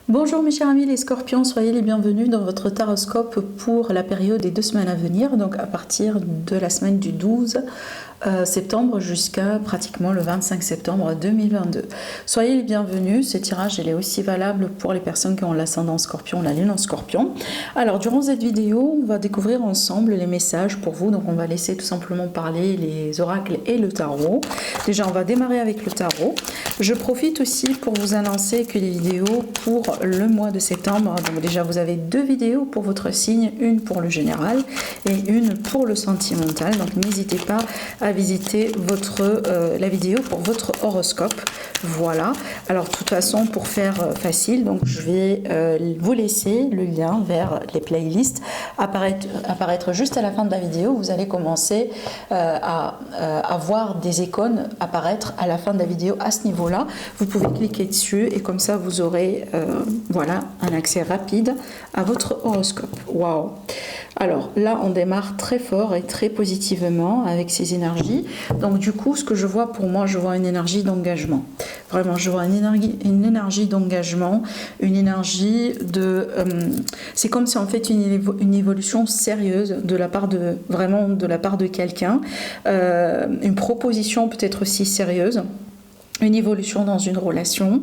Bonjour mes chers amis les scorpions, soyez les bienvenus dans votre taroscope pour la période des 2 semaines à venir, donc à partir de la semaine du 12 septembre jusqu'à pratiquement le 25 septembre 2022. Soyez les bienvenus, ce tirage il est aussi valable pour les personnes qui ont l'ascendant scorpion, la lune en scorpion. Alors durant cette vidéo, on va découvrir ensemble les messages pour vous, donc on va laisser tout simplement parler les oracles et le tarot. Déjà on va démarrer avec le tarot. Je profite aussi pour vous annoncer que les vidéos pour le mois de septembre, donc déjà vous avez 2 vidéos pour votre signe, une pour le général et une pour le sentimental, donc n'hésitez pas à visiter la vidéo pour votre horoscope. Voilà, alors de toute façon pour faire facile, donc je vais vous laisser le lien vers les playlists apparaître juste à la fin de la vidéo. Vous allez commencer à voir des icônes apparaître à la fin de la vidéo à ce niveau là. Vous pouvez cliquer dessus et comme ça vous aurez voilà, un accès rapide à votre horoscope. Waouh! Alors là on démarre très fort et très positivement avec ces énergies. Donc du coup ce que je vois pour moi, je vois une énergie d'engagement. Vraiment je vois une énergie d'engagement, une énergie de... c'est comme si en fait une évolution sérieuse de la part de, vraiment de la part de quelqu'un. Une proposition peut-être aussi sérieuse. Une évolution dans une relation,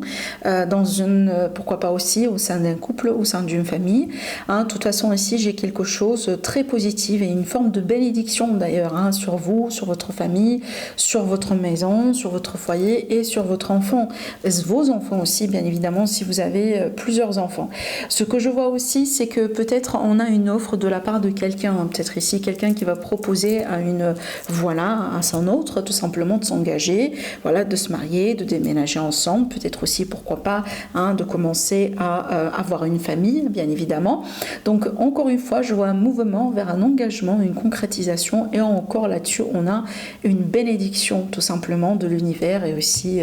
pourquoi pas aussi au sein d'un couple, au sein d'une famille. De toute façon ici j'ai quelque chose de très positif et une forme de bénédiction d'ailleurs sur vous, sur votre famille, sur votre maison, sur votre foyer et sur votre enfant. Vos enfants aussi bien évidemment si vous avez plusieurs enfants. Ce que je vois aussi c'est que peut-être on a une offre de la part de quelqu'un, peut-être ici quelqu'un qui va proposer à son autre tout simplement de s'engager, voilà, de se marier, de déménager ensemble, peut-être aussi pourquoi pas de commencer à avoir une famille bien évidemment. Donc encore une fois je vois un mouvement vers un engagement, une concrétisation et encore là-dessus on a une bénédiction tout simplement de l'univers et aussi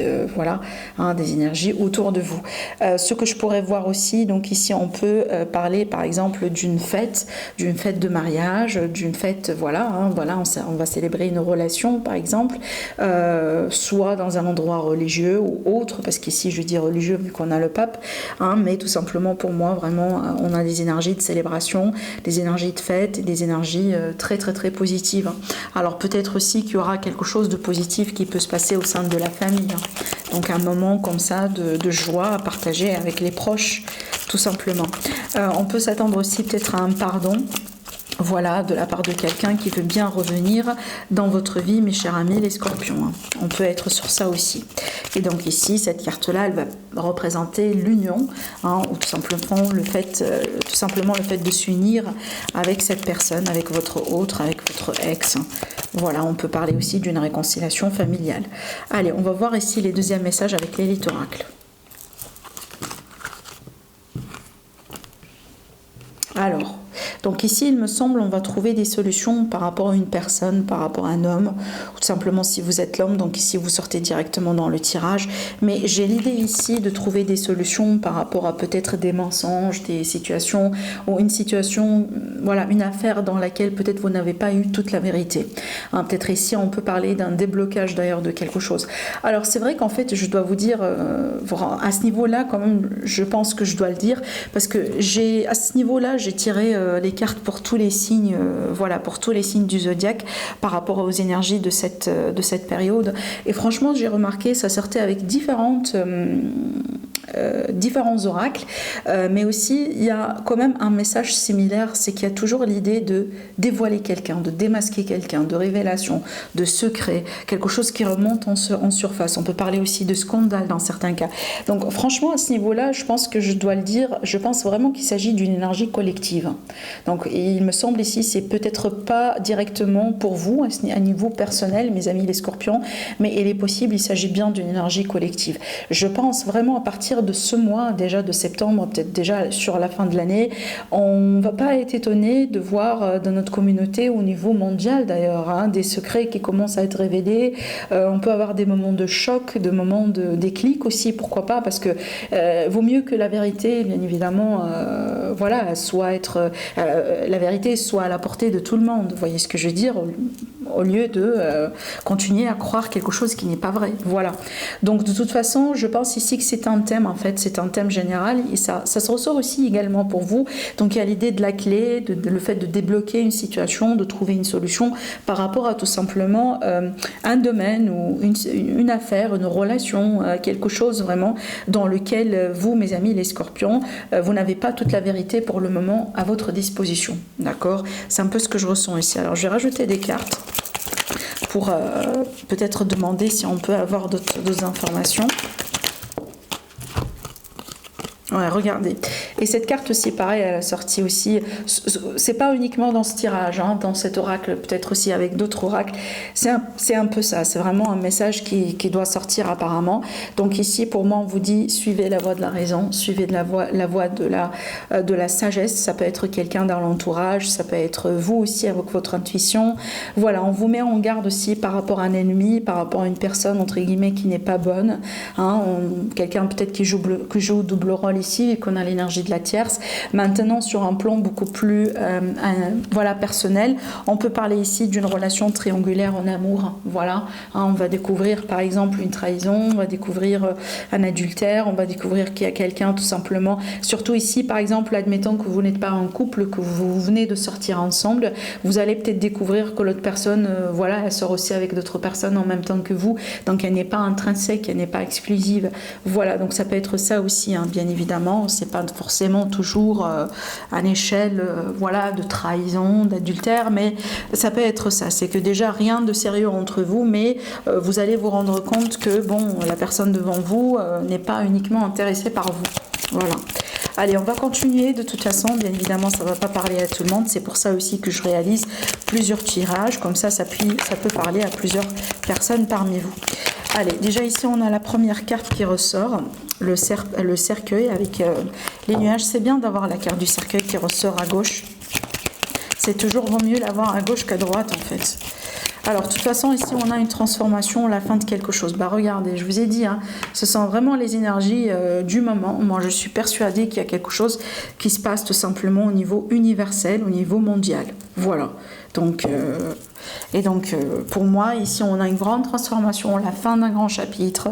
des énergies autour de vous. Ce que je pourrais voir aussi, donc ici on peut parler par exemple d'une fête de mariage, d'une fête on va célébrer une relation par exemple, soit dans un endroit religieux ou autre, parce qu'ici je dis religieux vu qu'on a le pape, mais tout simplement pour moi vraiment on a des énergies de célébration, des énergies de fête, des énergies très très très positives. Alors peut-être aussi qu'il y aura quelque chose de positif qui peut se passer au sein de la famille, donc un moment comme ça de joie à partager avec les proches tout simplement. On peut s'attendre aussi peut-être à un pardon, voilà, de la part de quelqu'un qui veut bien revenir dans votre vie, mes chers amis les scorpions. On peut être sur ça aussi. Et donc ici, cette carte-là, elle va représenter l'union, ou tout simplement le fait de s'unir avec cette personne, avec votre autre, avec votre ex. Voilà, on peut parler aussi d'une réconciliation familiale. Allez, on va voir ici les deuxièmes messages avec l'élite oracle. Alors, donc ici, il me semble, on va trouver des solutions par rapport à une personne, par rapport à un homme, ou tout simplement si vous êtes l'homme, donc ici vous sortez directement dans le tirage. Mais j'ai l'idée ici de trouver des solutions par rapport à peut-être des mensonges, des situations, ou une situation, voilà, une affaire dans laquelle peut-être vous n'avez pas eu toute la vérité. Peut-être ici, on peut parler d'un déblocage d'ailleurs de quelque chose. Alors c'est vrai qu'en fait, je dois vous dire, à ce niveau-là, quand même, je pense que je dois le dire, parce que à ce niveau-là, j'ai tiré les cartes pour tous les signes, pour tous les signes du zodiaque par rapport aux énergies de cette période. Et franchement, j'ai remarqué, ça sortait avec différents oracles, mais aussi il y a quand même un message similaire, c'est qu'il y a toujours l'idée de dévoiler quelqu'un, de démasquer quelqu'un, de révélation, de secret, quelque chose qui remonte en surface. On peut parler aussi de scandale dans certains cas. Donc franchement, à ce niveau-là, je pense que je dois le dire, je pense vraiment qu'il s'agit d'une énergie collective. Donc il me semble ici, c'est peut-être pas directement pour vous à niveau personnel, mes amis les scorpions, mais il est possible, il s'agit bien d'une énergie collective. Je pense vraiment à partir de ce mois, déjà de septembre, peut-être déjà sur la fin de l'année, on ne va pas être étonné de voir dans notre communauté, au niveau mondial d'ailleurs, des secrets qui commencent à être révélés. On peut avoir des moments de choc, des moments de déclic aussi, pourquoi pas, parce que vaut mieux que la vérité, bien évidemment, la vérité soit à la portée de tout le monde. Vous voyez ce que je veux dire ? au lieu de continuer à croire quelque chose qui n'est pas vrai. Voilà. Donc de toute façon, je pense ici que c'est un thème, en fait, c'est un thème général et ça se ressort aussi également pour vous. Donc il y a l'idée de la clé, le fait de débloquer une situation, de trouver une solution par rapport à tout simplement un domaine ou une affaire, une relation, quelque chose vraiment dans lequel vous, mes amis les scorpions, vous n'avez pas toute la vérité pour le moment à votre disposition. D'accord? C'est un peu ce que je ressens ici. Alors je vais rajouter des cartes pour peut-être demander si on peut avoir d'autres informations. Ouais, regardez. Et cette carte aussi, pareil, elle a sorti aussi. C'est pas uniquement dans ce tirage, hein, dans cet oracle, peut-être aussi avec d'autres oracles. C'est un peu ça. C'est vraiment un message qui doit sortir apparemment. Donc ici, pour moi, on vous dit suivez la voie de la raison, suivez la voie de la sagesse. Ça peut être quelqu'un dans l'entourage, ça peut être vous aussi avec votre intuition. Voilà, on vous met en garde aussi par rapport à un ennemi, par rapport à une personne entre guillemets qui n'est pas bonne. Hein, quelqu'un peut-être qui joue double rôle ici et qu'on a l'énergie de la tierce. Maintenant, sur un plan beaucoup plus voilà, personnel, on peut parler ici d'une relation triangulaire en amour. Voilà, hein, on va découvrir par exemple une trahison, on va découvrir un adultère, on va découvrir qu'il y a quelqu'un tout simplement. Surtout ici, par exemple, admettons que vous n'êtes pas en couple, que vous venez de sortir ensemble, vous allez peut-être découvrir que l'autre personne, voilà, elle sort aussi avec d'autres personnes en même temps que vous. Donc elle n'est pas intrinsèque, elle n'est pas exclusive. Voilà, donc ça peut être ça aussi, hein, bien évidemment. C'est pas forcément toujours à l'échelle voilà, de trahison, d'adultère, mais ça peut être ça. C'est que déjà rien de sérieux entre vous, mais vous allez vous rendre compte que bon, la personne devant vous n'est pas uniquement intéressée par vous. Voilà. Allez, on va continuer de toute façon. Bien évidemment, ça ne va pas parler à tout le monde. C'est pour ça aussi que je réalise plusieurs tirages. Comme ça peut parler à plusieurs personnes parmi vous. Allez, déjà ici, on a la première carte qui ressort, le cercueil avec les nuages. C'est bien d'avoir la carte du cercueil qui ressort à gauche. C'est toujours vaut mieux l'avoir à gauche qu'à droite, en fait. Alors, de toute façon, ici, on a une transformation, la fin de quelque chose. Bah, regardez, je vous ai dit, hein, ce sont vraiment les énergies du moment. Moi, je suis persuadée qu'il y a quelque chose qui se passe tout simplement au niveau universel, au niveau mondial. Voilà. Donc, pour moi, ici, on a une grande transformation, la fin d'un grand chapitre.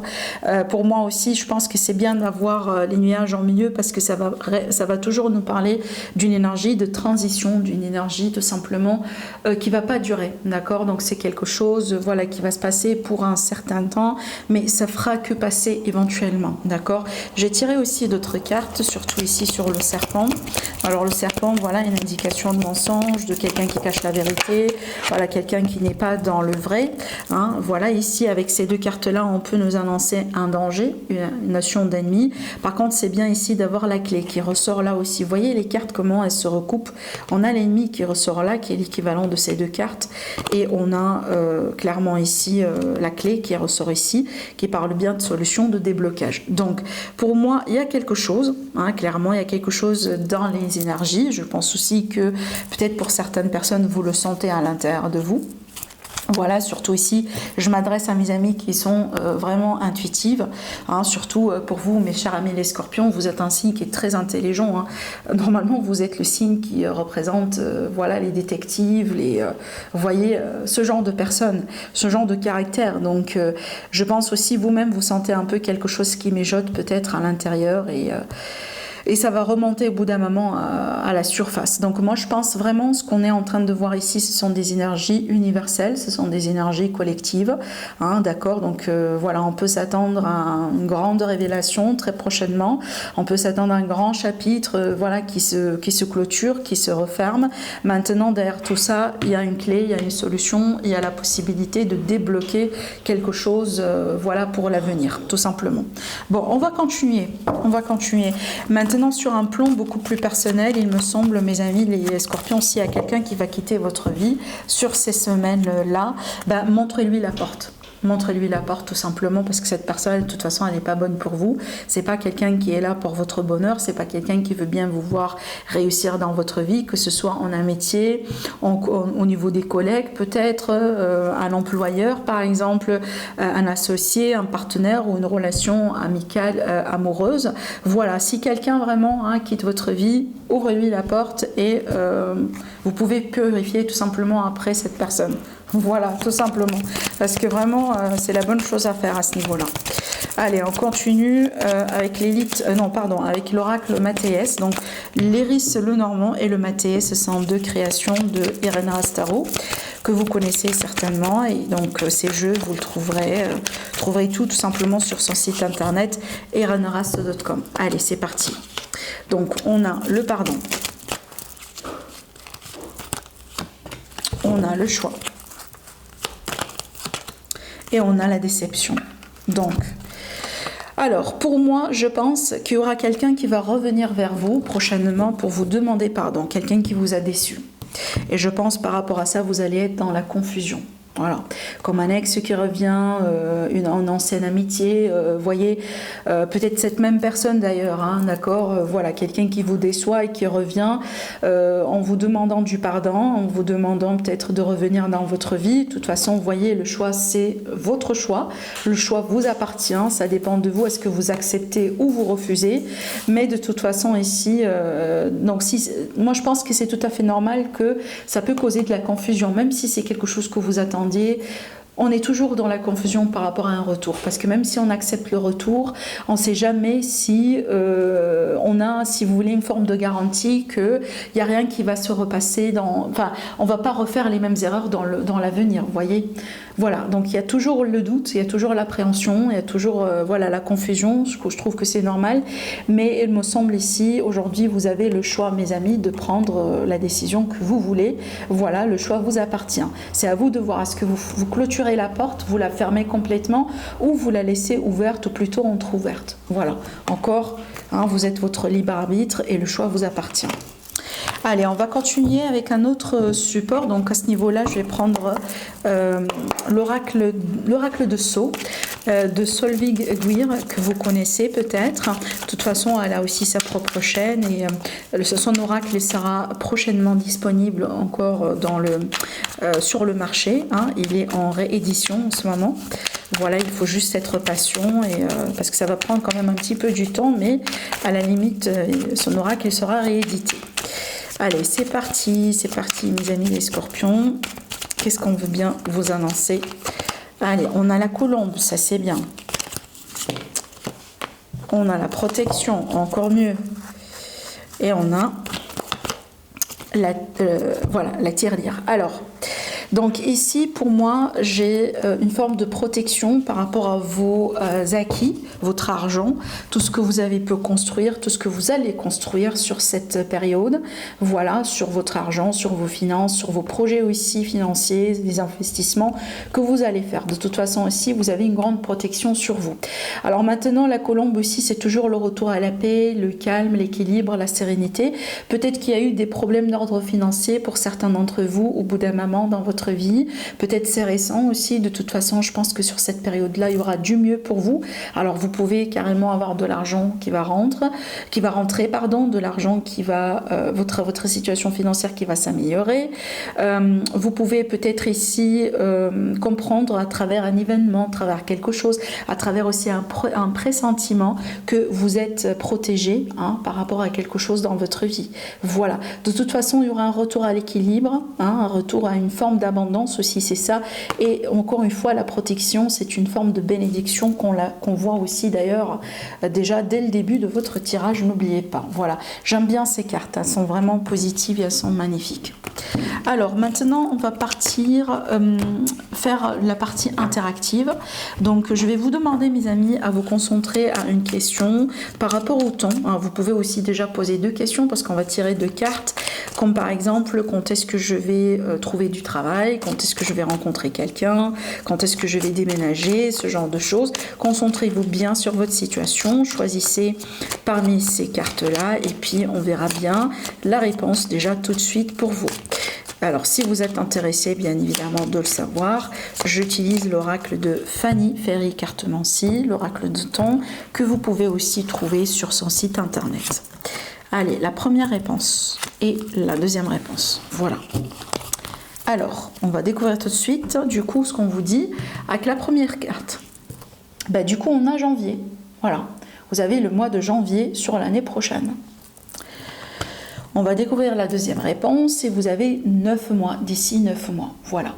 Pour moi aussi, je pense que c'est bien d'avoir les nuages en milieu parce que ça va toujours nous parler d'une énergie de transition, d'une énergie tout simplement qui ne va pas durer. D'accord? Donc, c'est quelque chose voilà, qui va se passer pour un certain temps, mais ça fera que passer éventuellement. D'accord? J'ai tiré aussi d'autres cartes, surtout ici sur le serpent. Alors, le serpent, voilà, une indication de mensonge, de quelqu'un qui cache la vérité, voilà, quelqu'un qui n'est pas dans le vrai. Hein. Voilà, ici, avec ces deux cartes-là, on peut nous annoncer un danger, une notion d'ennemi. Par contre, c'est bien ici d'avoir la clé qui ressort là aussi. Vous voyez les cartes, comment elles se recoupent. On a l'ennemi qui ressort là, qui est l'équivalent de ces deux cartes. Et on a clairement ici la clé qui ressort ici, qui parle bien de solution de déblocage. Donc, pour moi, il y a quelque chose, hein, clairement, il y a quelque chose dans les énergies. Je pense aussi que peut-être pour certaines personnes, vous le sentez à l'intérieur de vous. Voilà, surtout ici, je m'adresse à mes amis qui sont vraiment intuitives. Hein, surtout pour vous, mes chers amis les scorpions, vous êtes un signe qui est très intelligent. Hein. Normalement, vous êtes le signe qui représente voilà, les détectives, vous voyez, ce genre de personnes, ce genre de caractère. Donc, je pense aussi, vous-même, vous sentez un peu quelque chose qui mijote peut-être à l'intérieur et ça va remonter au bout d'un moment à la surface. Donc moi je pense vraiment ce qu'on est en train de voir ici, ce sont des énergies universelles, ce sont des énergies collectives, hein, d'accord. Donc voilà, on peut s'attendre à une grande révélation très prochainement, on peut s'attendre à un grand chapitre voilà, qui se clôture, qui se referme. Maintenant derrière tout ça, il y a une clé, il y a une solution, il y a la possibilité de débloquer quelque chose voilà, pour l'avenir, tout simplement. Bon, on va continuer. Maintenant, sur un plan beaucoup plus personnel, il me semble, mes amis, les scorpions, s'il y a quelqu'un qui va quitter votre vie sur ces semaines-là, ben, montrez-lui la porte. Montrez-lui la porte tout simplement parce que cette personne, de toute façon, elle n'est pas bonne pour vous. C'est pas quelqu'un qui est là pour votre bonheur. C'est pas quelqu'un qui veut bien vous voir réussir dans votre vie, que ce soit en un métier, au niveau des collègues, peut-être un employeur, par exemple, un associé, un partenaire ou une relation amicale, amoureuse. Voilà, si quelqu'un vraiment quitte votre vie, ouvrez-lui la porte et vous pouvez purifier tout simplement après cette personne. Voilà, tout simplement. Parce que vraiment, c'est la bonne chose à faire à ce niveau-là. Allez, on continue avec l'élite, avec l'oracle Mathéès. Donc, l'Iris le Normand et le Mathéès, ce sont deux créations de Irène Rastaro, que vous connaissez certainement. Et donc, ces jeux, vous le trouverez tout simplement sur son site internet, irenerast.com. Allez, c'est parti. Donc, on a le pardon. On a le choix. Et on a la déception. Donc, alors, pour moi, je pense qu'il y aura quelqu'un qui va revenir vers vous prochainement pour vous demander pardon, quelqu'un qui vous a déçu. Et je pense par rapport à ça, vous allez être dans la confusion. Voilà, comme un ex qui revient, une ancienne amitié, voyez, peut-être cette même personne d'ailleurs, hein, d'accord, voilà, quelqu'un qui vous déçoit et qui revient en vous demandant du pardon, en vous demandant peut-être de revenir dans votre vie. De toute façon, vous voyez, le choix, c'est votre choix. Le choix vous appartient, ça dépend de vous, est-ce que vous acceptez ou vous refusez. Mais de toute façon, ici, donc moi je pense que c'est tout à fait normal que ça peut causer de la confusion, même si c'est quelque chose que vous attendez. On est toujours dans la confusion par rapport à un retour, parce que même si on accepte le retour, on ne sait jamais si on a, si vous voulez, une forme de garantie qu'il n'y a rien qui va se repasser, enfin, on ne va pas refaire les mêmes erreurs dans l'avenir, vous voyez. Voilà, donc il y a toujours le doute, il y a toujours l'appréhension, il y a toujours voilà, la confusion, je trouve que c'est normal, mais il me semble ici, aujourd'hui, vous avez le choix, mes amis, de prendre la décision que vous voulez. Voilà, le choix vous appartient. C'est à vous de voir, est-ce que vous clôturez la porte, vous la fermez complètement, ou vous la laissez ouverte, ou plutôt entrouverte. Voilà, encore, hein, vous êtes votre libre arbitre et le choix vous appartient. Allez, on va continuer avec un autre support. Donc à ce niveau-là, je vais prendre l'oracle de Sceaux de Solveig Guir, que vous connaissez peut-être. De toute façon, elle a aussi sa propre chaîne et son oracle sera prochainement disponible encore sur le marché. Hein. Il est en réédition en ce moment. Voilà, il faut juste être patient parce que ça va prendre quand même un petit peu du temps, mais à la limite, son oracle sera réédité. Allez, c'est parti, mes amis les scorpions. Qu'est-ce qu'on veut bien vous annoncer? Allez, on a la colombe, ça c'est bien. On a la protection, encore mieux. Et on a la tirelire. Alors, donc ici, pour moi, j'ai une forme de protection par rapport à vos acquis, votre argent, tout ce que vous avez pu construire, tout ce que vous allez construire sur cette période. Voilà, sur votre argent, sur vos finances, sur vos projets aussi financiers, les investissements que vous allez faire. De toute façon, ici, vous avez une grande protection sur vous. Alors maintenant, la colombe aussi, c'est toujours le retour à la paix, le calme, l'équilibre, la sérénité. Peut-être qu'il y a eu des problèmes d'ordre financier pour certains d'entre vous au bout d'un moment dans votre vie, peut-être c'est récent aussi. De toute façon, je pense que sur cette période-là, il y aura du mieux pour vous. Alors vous pouvez carrément avoir de l'argent qui va rentrer, de l'argent qui va votre situation financière qui va s'améliorer. Vous pouvez peut-être ici comprendre à travers un événement, à travers quelque chose, à travers aussi un pressentiment que vous êtes protégé par rapport à quelque chose dans votre vie. Voilà. De toute façon, il y aura un retour à l'équilibre, un retour à une forme d'abondance aussi, c'est ça. Et encore une fois, la protection, c'est une forme de bénédiction qu'on voit aussi d'ailleurs déjà dès le début de votre tirage, n'oubliez pas. Voilà, j'aime bien ces cartes, elles sont vraiment positives et elles sont magnifiques. Alors maintenant, on va partir faire la partie interactive. Donc je vais vous demander, mes amis, à vous concentrer à une question par rapport au temps. Vous pouvez aussi déjà poser 2 questions parce qu'on va tirer 2 cartes, comme par exemple, quand est-ce que je vais trouver du travail, quand est-ce que je vais rencontrer quelqu'un, quand est-ce que je vais déménager, ce genre de choses. Concentrez-vous bien sur votre situation, choisissez parmi ces cartes-là et puis on verra bien la réponse déjà tout de suite pour vous. Alors, si vous êtes intéressé, bien évidemment, de le savoir, j'utilise l'oracle de Fanny Ferry Cartomancie, l'oracle de temps, que vous pouvez aussi trouver sur son site internet. Allez, la première réponse et la deuxième réponse. Voilà. Alors, on va découvrir tout de suite, du coup, ce qu'on vous dit avec la première carte. Du coup, on a janvier. Voilà. Vous avez le mois de janvier sur l'année prochaine. On va découvrir la deuxième réponse et vous avez 9 mois, d'ici 9 mois. Voilà.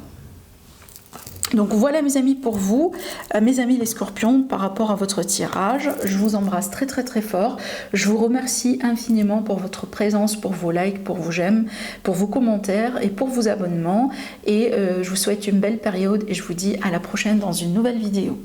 Donc voilà mes amis pour vous, mes amis les scorpions, par rapport à votre tirage. Je vous embrasse très très très fort. Je vous remercie infiniment pour votre présence, pour vos likes, pour vos j'aime, pour vos commentaires et pour vos abonnements. Et je vous souhaite une belle période et je vous dis à la prochaine dans une nouvelle vidéo.